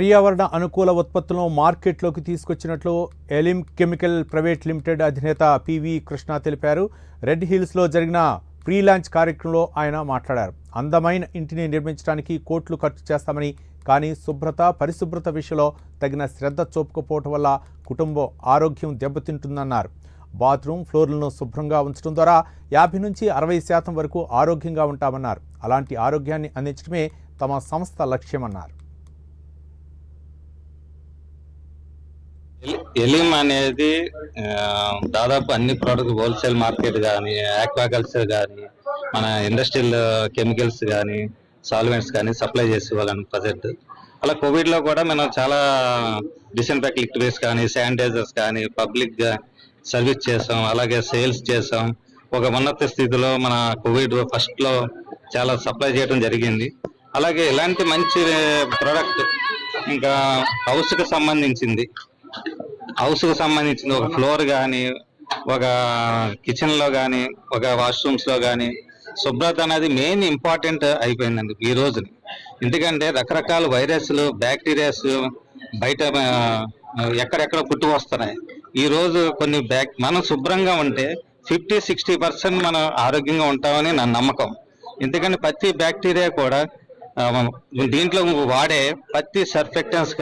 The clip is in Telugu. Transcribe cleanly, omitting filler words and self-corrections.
పర్యావరణ అనుకూల ఉత్పత్తులను మార్కెట్లోకి తీసుకొచ్చినట్లు ఎలిమ్ కెమికల్ ప్రైవేట్ లిమిటెడ్ అధినేత పివి కృష్ణ తెలిపారు. రెడ్ హిల్స్లో జరిగిన ప్రీ లాంచ్ కార్యక్రమంలో ఆయన మాట్లాడారు. అందమైన ఇంటిని నిర్మించడానికి కోట్లు ఖర్చు చేస్తామని, కానీ శుభ్రత పరిశుభ్రత విషయంలో తగిన శ్రద్ధ చూపకపోవటం వల్ల కుటుంబం ఆరోగ్యం దెబ్బతింటుందన్నారు. బాత్రూమ్ ఫ్లోర్లను శుభ్రంగా ఉంచడం ద్వారా 50 నుంచి 60% వరకు ఆరోగ్యంగా ఉంటామన్నారు. అలాంటి ఆరోగ్యాన్ని అందించడమే తమ సంస్థ లక్ష్యమన్నారు. ఎలిమ్ అనేది దాదాపు అన్ని ప్రోడక్ట్ హోల్సేల్ మార్కెట్ కానీ, ఆక్వాకల్చర్ కానీ, మన ఇండస్ట్రియల్ కెమికల్స్ కానీ, సాల్వెంట్స్ కానీ సప్లై చేసేవాళ్ళని ప్రజెంట్. అలా కోవిడ్లో కూడా మనం చాలా డిస్ఇన్ఫెక్ట్ లిక్విడ్స్ కానీ, శానిటైజర్స్ కానీ పబ్లిక్ సర్వీస్ చేసాం, అలాగే సేల్స్ చేసాం. ఒక ఉన్నత స్థితిలో మన కోవిడ్ ఫస్ట్లో చాలా సప్లై చేయడం జరిగింది. అలాగే ఇలాంటి మంచి ప్రోడక్ట్ ఇంకా హౌస్కి సంబంధించిన ఒక ఫ్లోర్ కానీ, ఒక కిచెన్లో కానీ, ఒక వాష్రూమ్స్లో కానీ శుభ్రత అనేది మెయిన్ ఇంపార్టెంట్ అయిపోయిందండి ఈ రోజుని. ఎందుకంటే రకరకాల వైరస్లు, బ్యాక్టీరియాస్ బయట ఎక్కడెక్కడ పుట్టి వస్తున్నాయి. ఈ రోజు కొన్ని మనం శుభ్రంగా ఉంటే 50-60% మనం ఆరోగ్యంగా ఉంటామని నా నమ్మకం. ఎందుకంటే ప్రతి బ్యాక్టీరియా కూడా దీంట్లో వాడే ప్రతి సర్ఫెక్టెన్స్